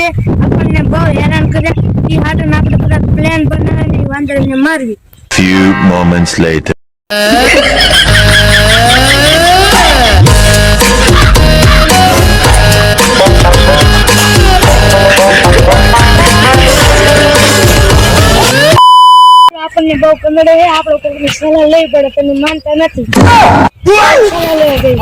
આપણને બહુ હેરાન કરે ઈ હાટન આપણે બધા પ્લાન બનાવીને વાંદરાને મારવી. Few moments later. આપણને બહુ કમડે હે આપણો કોઈની સલાહ લઈ પડે તમે માનતા નથી. સલાહ લેવા ગઈ.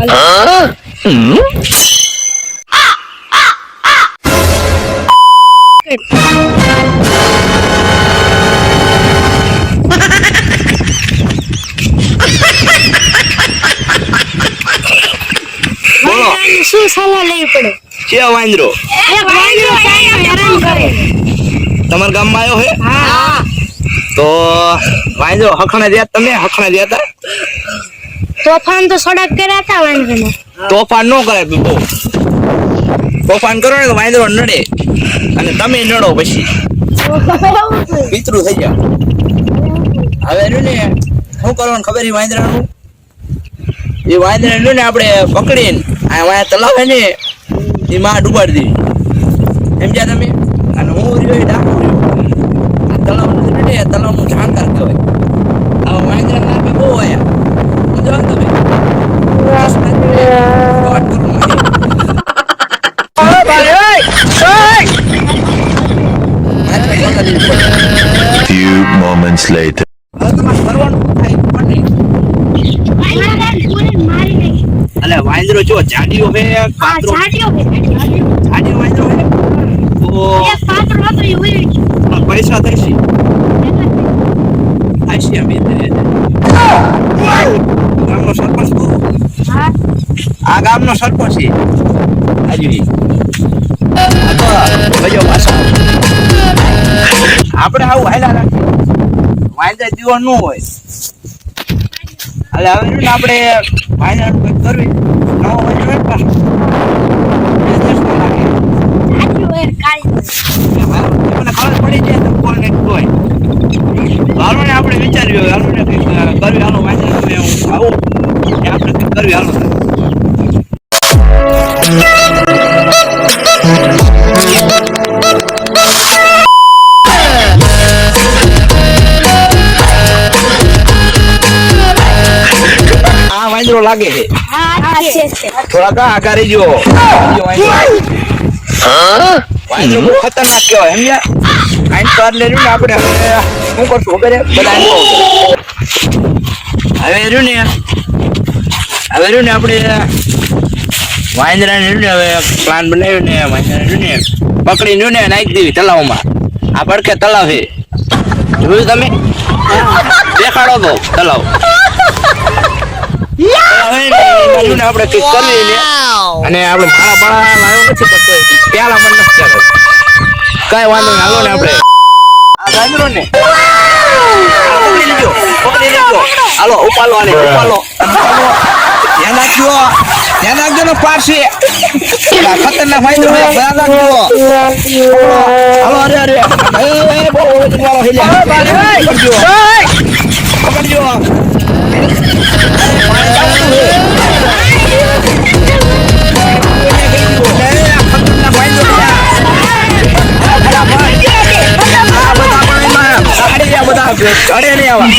શું સલાહ લેવી પડે? છે વાંદરો એક વાંદરો સાયને હેરાન કરે. તમારા ગામમાં આવ્યો હે? હા. તો વાંદરો હખણા જ્યાં તમે હખણા જ્યાં તા તોફાન તો સડક કર્યા હતા વાંદરાને. તોફાન નો કરાય બહુ તોફાન કરો ને તો વાંદરો નડે અને તમે નડો પછી પિતરું થઈ જાવ. હવે રહ્યું ને શું કરવાનું ખબર એ વાંદરાનું એ વાંદરા રહ્યું ને આપણે પકડીને આ વાંદરા તલાવે ને એ માં ડૂબાડી દે સમજ્યા તમે. અને હું રહ્યો એ ડાકુ રહ્યો આ તલાવનું ને તલાવનું જાણકાર કહેવાય. આ વાંદરા નામે બહુ આયા સમજો તમે Few moments later. અલે વાંદરો જો જાડીઓ હે પાત્રો જાડીઓ વાંદરો હે તો પૈસા થશે આશી અમે ગામનો સરપંચ તું આ ગામનો સરપંચ છે હાજી આપણે આવું હાલા રાખીએ વાંદરા દીવો ન હોય. એટલે હવે આપણે વાંદરાનું કંઈક કરવી નવો વાંદરો હોય પાછો મને ખબર પડી જાય તો કોણ કંઈક હોય હાલો ને આપણે વિચાર્યું હાલો ને કંઈક કરવી હાલો વાંદરા તમે હું આવું આપણે કંઈક કરવી હાલો. વાંદરો લાગે છે થોડા આગા રહી ગયો વાંદરો બહુ ખતરનાક કહેવાય સમજ્યા. કાંઈ તો એટલે રહ્યું ને આપણે શું કરશું ખબર બધા હવે રહ્યું ને આપણે વાંદરાને રહ્યું ને હવે પ્લાન બનાવ્યો ને વાંદરાને રહ્યું ને પકડી રહ્યું ને નાખી દેવી તલાવમાં. આ પડખે તલાવ છે જોયું તમે દેખાડો તો તલાવ આપણે કઈક કરવી ને અને આપણે મારા બાળા લાવ્યો નથી પડતો પેલા મને નથી ચાલે કઈ વાંધો નહીં હાલો ને આપણે આ વાંદરો ને પકડી લીધો હાલો ઉપાલો આને ઉપાલો ધ્યાન રાખજો ને પારસે ખતરનાક વાંદરો ધ્યાન રાખજો હાલો અરે બહુ વાળો પકડજો અરે નહીં આવા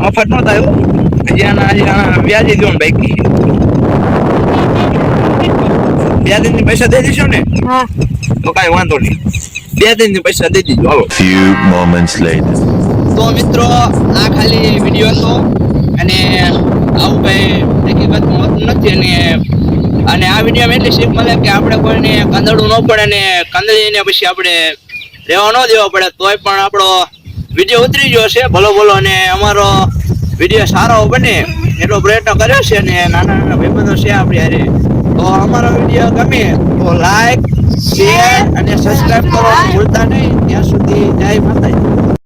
મફત નો થાય વ્યાજી દો ને બાઈક બે દિન પૈસા દઈ દીશો ને તો કઈ વાંધો નહીં 2 દિન પૈસા દઈ દીજો હાલો. Few moments later. તો મિત્રો આ ખાલી વિડીયો હતો અને આવું કઈ હકીકતમાં હોતું નથી અને આ વિડીયોમાં એટલી શીખ મળે કે આપણે કોઈને કંદડું ન પડે ને કંદડીને પછી આપણે રહેવા ન દેવા પડે તોય પણ આપણો વિડીયો ઉતરી ગયો છે ભલો અને અમારો વિડીયો સારો બને એટલો પ્રયત્ન કર્યો છે અને નાના ભાઈબંધો છે આપણી હારે તો અમારો વિડીયો ગમે તો લાઈક શેર અને સબસ્ક્રાઇબ કરવાનું ભૂલતા નહીં. ત્યાં સુધી જય માતાજી.